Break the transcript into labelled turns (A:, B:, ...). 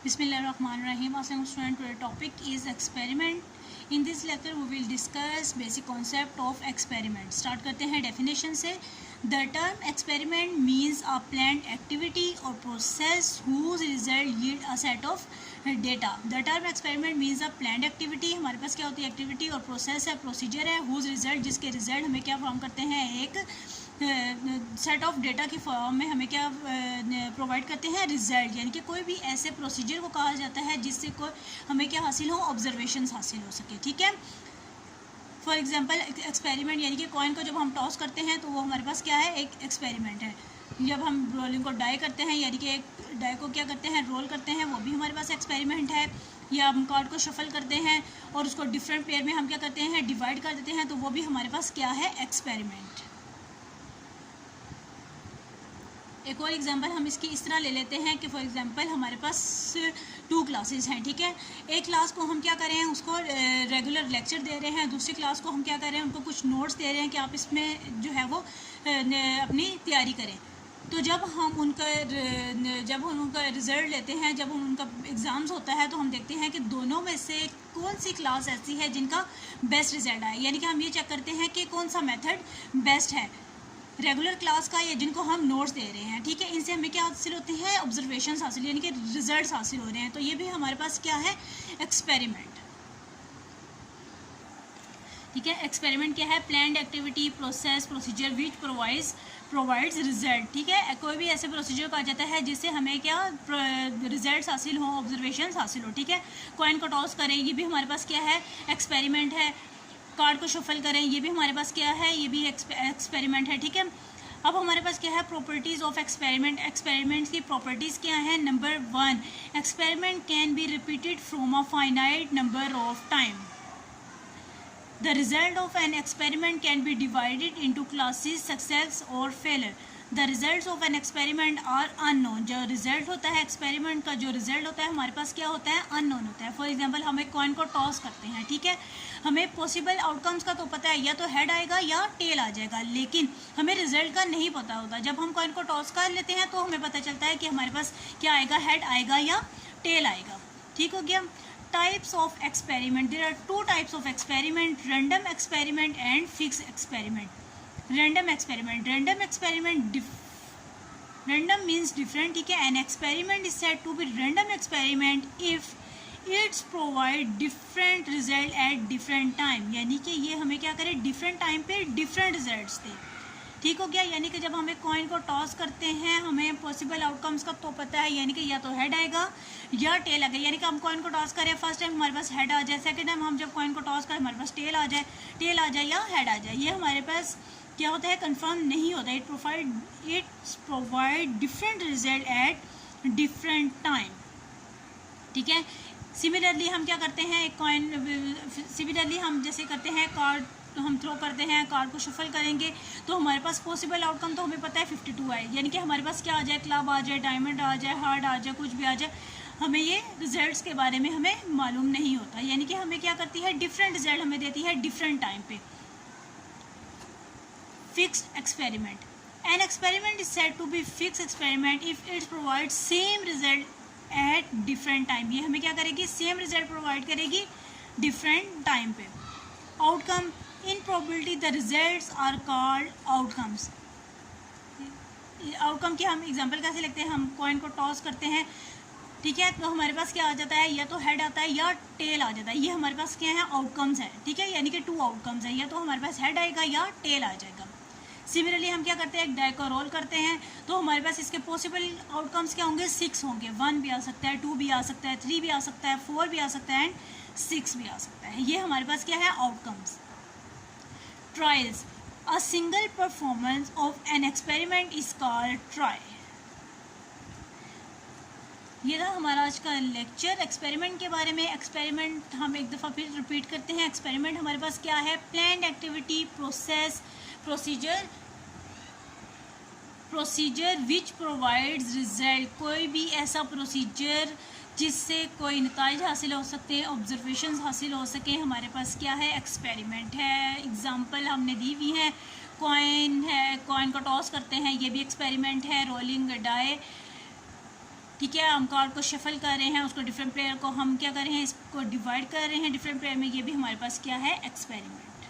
A: Bismillahirrahmanirrahim. Assalamu student. Today topic is experiment. In this lecture we will discuss basic concept of experiment. Start करते हैं definition से. The term experiment means a planned activity or process whose result yield a set of data. The term experiment means a planned activity. हमारे पास क्या होती है activity और process है, procedure है, whose result जिसके result हमें क्या फॉर्म करते हैं, एक सेट ऑफ डेटा की फॉर्म में हमें क्या प्रोवाइड करते हैं, रिजल्ट. यानी कि कोई भी ऐसे प्रोसीजर को कहा जाता है जिससे कोई हमें क्या हासिल हो, ऑब्जर्वेशंस हासिल हो सके. ठीक है. फॉर एग्जांपल एक्सपेरिमेंट यानी कि कॉइन को जब हम टॉस करते हैं तो वो हमारे पास क्या है, एक एक्सपेरिमेंट है. जब हम रोलिंग को डाई करते हैं यानी कि एक डाई को क्या करते हैं, रोल करते हैं, वो भी हमारे पास एक्सपेरिमेंट है. या हम कार्ड को शफल करते हैं और उसको डिफरेंट पेयर में हम क्या करते हैं, डिवाइड कर देते हैं, तो वो भी हमारे पास क्या है, एक्सपेरिमेंट. एक और एग्जांपल हम इसकी इस तरह ले लेते हैं कि फॉर एग्जांपल हमारे पास 2 क्लासेस हैं. ठीक है. एक क्लास को हम क्या कर रहे हैं, उसको रेगुलर लेक्चर दे रहे हैं. दूसरी क्लास को हम क्या कर रहे हैं, उनको कुछ नोट्स दे रहे हैं कि आप इसमें जो है वो अपनी तैयारी करें. तो जब हम उनका रिज़ल्ट लेते हैं, जब उनका एग्ज़ाम्स होता है, तो हम देखते हैं कि दोनों में से कौन सी क्लास ऐसी है जिनका बेस्ट रिज़ल्ट आए. यानी कि हम ये चेक करते हैं कि कौन सा मेथड बेस्ट है, रेगुलर क्लास का या जिनको हम नोट्स दे रहे हैं. ठीक है. इनसे हमें क्या हासिल होते हैं, ऑब्जर्वेशंस हासिल, यानी कि रिजल्ट्स हासिल हो रहे हैं. तो ये भी हमारे पास क्या है, एक्सपेरिमेंट. ठीक है. एक्सपेरिमेंट क्या है, planned activity, process, procedure which provides result. ठीक है. कोई भी ऐसे प्रोसीजर कहा जाता है जिससे हमें क्या रिजल्ट्स हासिल हो, ऑब्जर्वेशंस हासिल हो. ठीक है. कॉइन को टॉस करें, ये भी हमारे पास क्या है, एक्सपेरिमेंट है. कार्ड को शफल करें, ये भी हमारे पास क्या है, ये भी एक्सपेरिमेंट है. ठीक है. अब हमारे पास क्या है, प्रॉपर्टीज़ ऑफ एक्सपेरिमेंट. एक्सपेरिमेंट्स की प्रॉपर्टीज़ क्या है. Number 1, experiment can be repeated from a finite number of time. The result of an experiment can be divided into classes, success और failure. The result of an experiment are unknown. जो result होता है experiment का, जो result होता है हमारे पास क्या होता है, अननोन होता है. फॉर एग्जांपल हम एक कॉइन को टॉस करते हैं. ठीक है. हमें पॉसिबल आउटकम्स का तो पता है, या तो हेड आएगा या टेल आ जाएगा, लेकिन हमें रिजल्ट का नहीं पता होता. जब हम कॉइन को टॉस कर लेते हैं तो हमें पता चलता है कि हमारे पास क्या आएगा, हेड आएगा या टेल आएगा. ठीक हो गया. Types of experiment. There are 2 types of experiment, random experiment and fix experiment. Random experiment. Random means different. ठीक है. An experiment is said to be random experiment if it's provide different result at different time. यानी कि ये हमें क्या करे, different time पे different results दे. ठीक हो गया. यानी कि जब हम एक कॉइन को टॉस करते हैं हमें पॉसिबल आउटकम्स का तो पता है, यानी कि या तो हेड आएगा या टेल आएगा. यानी कि हम कॉइन को टॉस करें, फर्स्ट टाइम हमारे पास हेड आ जाए, सेकंड टाइम हम जब कॉइन को टॉस करें हमारे पास टेल आ जाए या हेड आ जाए. ये हमारे पास क्या होता है, कंफर्म नहीं होता. It's provide different result at different time. ठीक है. सिमिलरली हम क्या करते हैं, एक कॉइन सिमिलरली हम जैसे करते हैं, कार्ड हम थ्रो करते हैं, कार्ड को शफल करेंगे तो हमारे पास पॉसिबल आउटकम तो हमें पता है 52 आए. यानी कि हमारे पास क्या आ जाए, क्लब आ जाए, डायमंड आ जाए, हार्ट आ जाए, कुछ भी आ जाए, हमें ये रिजल्ट्स के बारे में हमें मालूम नहीं होता. यानी कि हमें क्या करती है, डिफरेंट रिजल्ट हमें देती है डिफरेंट टाइम पे. Fixed experiment. An experiment is said to be fix experiment if it's provide same result at different time. ये हमें क्या करेगी, सेम रिजल्ट प्रोवाइड करेगी डिफरेंट टाइम पे. Outcome. In probability the results are called outcomes. Outcome के हम example कैसे लिखते हैं, हम कॉइन को टॉस करते हैं. ठीक है. तो हमारे पास क्या आ जाता है, या तो हेड आता है या टेल आ जाता है. ये हमारे पास क्या है, आउटकम्स है. ठीक है. यानी कि 2 आउटकम्स है, या तो हमारे पास हेड आएगा या टेल आ जाएगा. सिमिलरली हम क्या करते हैं, एक डाई को रोल करते हैं तो हमारे पास इसके पॉसिबल आउटकम्स क्या होंगे, 6 होंगे. 1 भी आ सकता है, 2 भी आ सकता है, 3 भी आ सकता है, 4 भी आ सकता है एंड 6 भी आ सकता है. ये हमारे पास क्या है, outcomes. Trials. A single performance of an experiment is called try. ये था हमारा आज का लेक्चर एक्सपेरिमेंट के बारे में. एक्सपेरिमेंट हम एक दफ़ा फिर रिपीट करते हैं. एक्सपेरिमेंट हमारे पास क्या है, planned activity, process, procedure which provides result. कोई भी ऐसा प्रोसीजर जिससे कोई नताइज हासिल हो सकते हैं, ऑब्जर्वेशंस हासिल हो सके, हमारे पास क्या है, एक्सपेरिमेंट है. एग्जांपल हमने दी हुई है, कॉइन है, कॉइन को टॉस करते हैं, ये भी एक्सपेरिमेंट है. रोलिंग डाई ठीक है, हम कार्ड को शफल कर रहे हैं, उसको डिफरेंट प्लेयर को हम क्या कर रहे हैं, इसको डिवाइड कर रहे हैं डिफरेंट प्लेयर में, ये भी हमारे पास क्या है, एक्सपेरिमेंट।